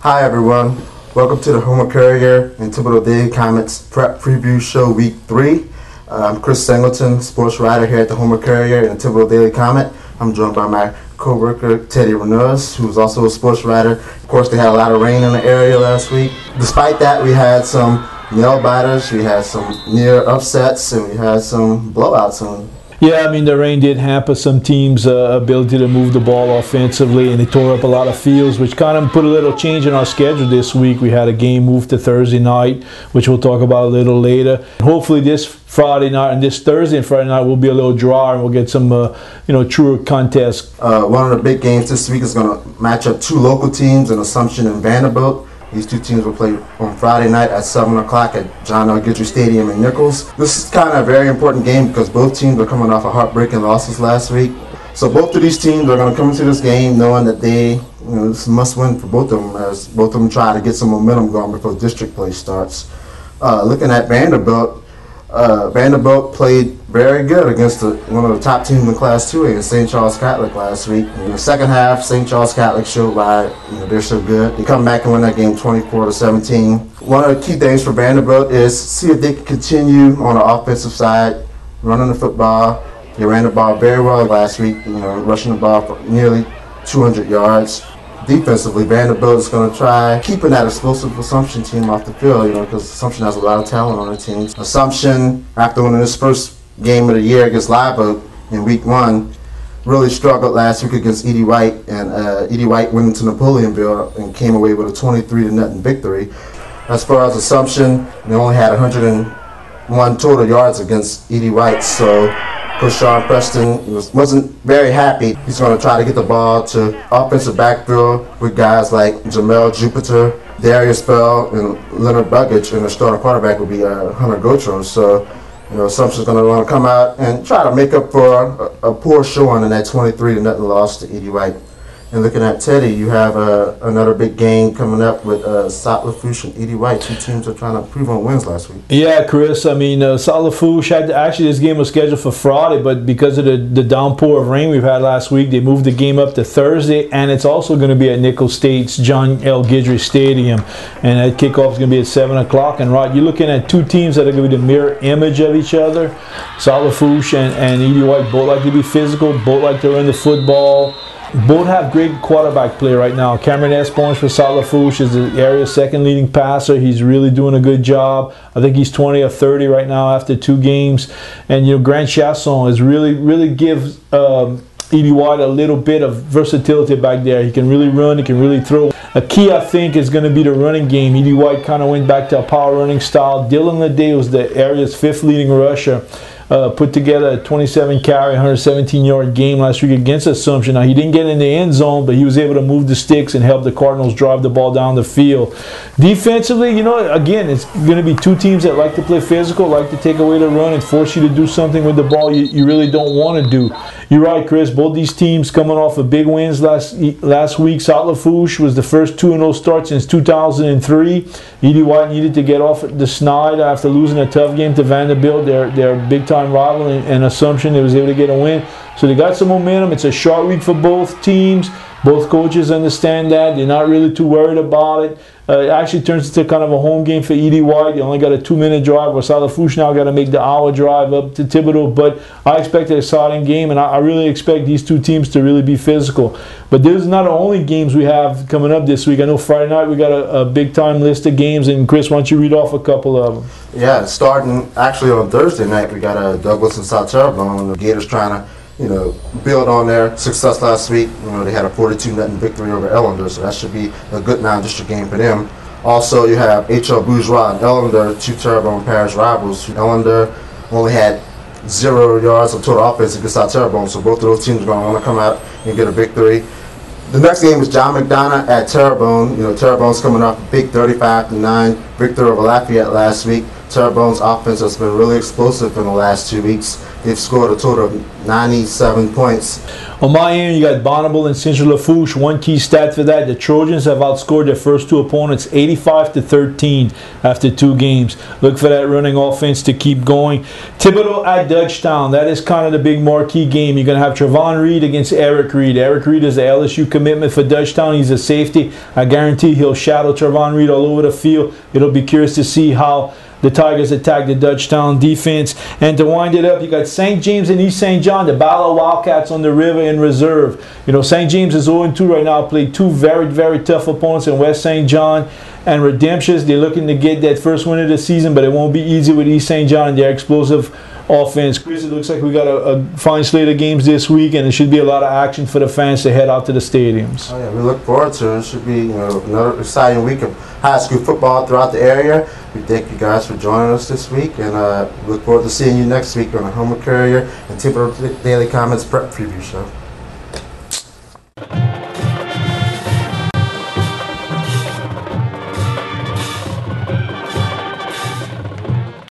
Hi everyone, welcome to the Homer Courier and Thibodeau Daily Comments Prep Preview Show Week 3. I'm Chris Singleton, sports writer here at the Homer Courier and Thibodeau Daily Comment. I'm joined by my co-worker Teddy Renuz, who's also a sports writer. Of course, they had a lot of rain in the area last week. Despite that, we had some nail biters, we had some near upsets, and we had some blowouts. Yeah, I mean, the rain did hamper some teams' ability to move the ball offensively, and they tore up a lot of fields, which kind of put a little change in our schedule this week. We had a game moved to Thursday night, which we'll talk about a little later. Hopefully this Friday night and this Thursday and Friday night will be a little drier, and we'll get some, truer contests. One of the big games this week is going to match up two local teams in Assumption and Vanderbilt. These two teams will play on Friday night at 7 o'clock at John L. Guidry Stadium in Nichols. This is kind of a very important game because both teams are coming off of heartbreaking losses last week. So both of these teams are going to come into this game knowing that this is a must-win for both of them, as both of them try to get some momentum going before district play starts. Looking at Vanderbilt, Vanderbilt played very good against one of the top teams in Class 2A in St. Charles Catholic last week. In the second half, St. Charles Catholic showed why they're so good. They come back and win that game 24-17. One of the key things for Vanderbilt is see if they can continue on the offensive side, running the football. They ran the ball very well last week, rushing the ball for nearly 200 yards. Defensively, Vanderbilt is going to try keeping that explosive Assumption team off the field, because Assumption has a lot of talent on their team. Assumption, after winning this first game of the year against Live Oak in Week 1, really struggled last week against E.D. White, and E.D. White went into Napoleonville and came away with a 23-0 victory. As far as Assumption, they only had 101 total yards against E.D. White, so Coach Sean Preston wasn't very happy. He's going to try to get the ball to offensive backfield with guys like Jamel Jupiter, Darius Bell, and Leonard Buggage, and the starting quarterback will be Hunter Gotro. So, Assumption's going to want to come out and try to make up for a poor showing in that 23-0 loss to E.D. White. And looking at Teddy, you have another big game coming up with South Lafourche and E.D. White. Two teams are trying to improve on wins last week. Yeah, Chris. I mean, South Lafourche actually this game was scheduled for Friday, but because of the downpour of rain we've had last week, they moved the game up to Thursday, and it's also going to be at Nichols State's John L. Guidry Stadium, and that kickoff is going to be at 7 o'clock. And Rod, you're looking at two teams that are going to be the mirror image of each other. South Lafourche and E.D. White both like to be physical, both like to run the football. Both have great quarterback play right now. Cameron Esponge for South Lafourche is the area's second leading passer. He's really doing a good job. I think he's 20 or 30 right now after 2 games. And Grant Chasson is really gives E.D. White a little bit of versatility back there. He can really run, he can really throw. A key, I think, is going to be the running game. E.D. White kind of went back to a power running style. Dylan Lede was the area's 5th leading rusher. Put together a 27-carry, 117-yard game last week against Assumption. Now, he didn't get in the end zone, but he was able to move the sticks and help the Cardinals drive the ball down the field. Defensively, again, it's going to be two teams that like to play physical, like to take away the run and force you to do something with the ball you really don't want to do. You're right, Chris. Both these teams coming off of big wins last week. South Lafourche was the first 2-0 start since 2003. E.D. White needed to get off the snide after losing a tough game to Vanderbilt. They're big-time rival in Assumption. They was able to get a win. So they got some momentum. It's a short week for both teams. Both coaches understand that. They're not really too worried about it. It actually turns into kind of a home game for E.D. White. They only got a 2-minute drive, where South Lafourche now got to make the hour drive up to Thibodeau. But I expect an exciting game, and I really expect these two teams to really be physical. But these are not the only games we have coming up this week. I know Friday night we got a big-time list of games, and Chris, why don't you read off a couple of them? Yeah, starting actually on Thursday night, we got Douglas and South Terrebonne. The Gators trying to build on their success last week. They had a 42-0 victory over Ellender, so that should be a good non-district game for them. Also, you have H.L. Bourgeois and Ellender, two Terrebonne parish rivals. Ellender only had 0 yards of total offense against South Terrebonne, so both of those teams are going to want to come out and get a victory. The next game is John McDonough at Terrebonne. Terrebonne's coming off a big 35-9 victory over Lafayette last week. Terrebonne's offense has been really explosive in the last 2 weeks. They've scored a total of 97 points. On my end, you got Bonneville and Central Lafourche. One key stat for that: the Trojans have outscored their first two opponents 85-13 after 2 games. Look for that running offense to keep going. Thibodaux at Dutchtown. That is kind of the big marquee game. You're going to have Trevon Reed against Eric Reed. Eric Reed is the LSU commitment for Dutchtown. He's a safety. I guarantee he'll shadow Trevon Reed all over the field. It'll be curious to see how the Tigers attack the Dutchtown defense. And to wind it up, you got St. James and East St. John, the Battle of Wildcats on the river in reserve. You know, St. James is 0-2 right now. Played 2 very, very tough opponents in West St. John and Redemptions. They're looking to get that first win of the season, but it won't be easy with East St. John and their explosive offense. Chris, it looks like we got a fine slate of games this week, and there should be a lot of action for the fans to head out to the stadiums. Oh yeah, we look forward to it. It should be, you know, another exciting week of high school football throughout the area. We thank you guys for joining us this week, and look forward to seeing you next week on the Homer Courier and Thibodaux Daily Comments Prep Preview Show.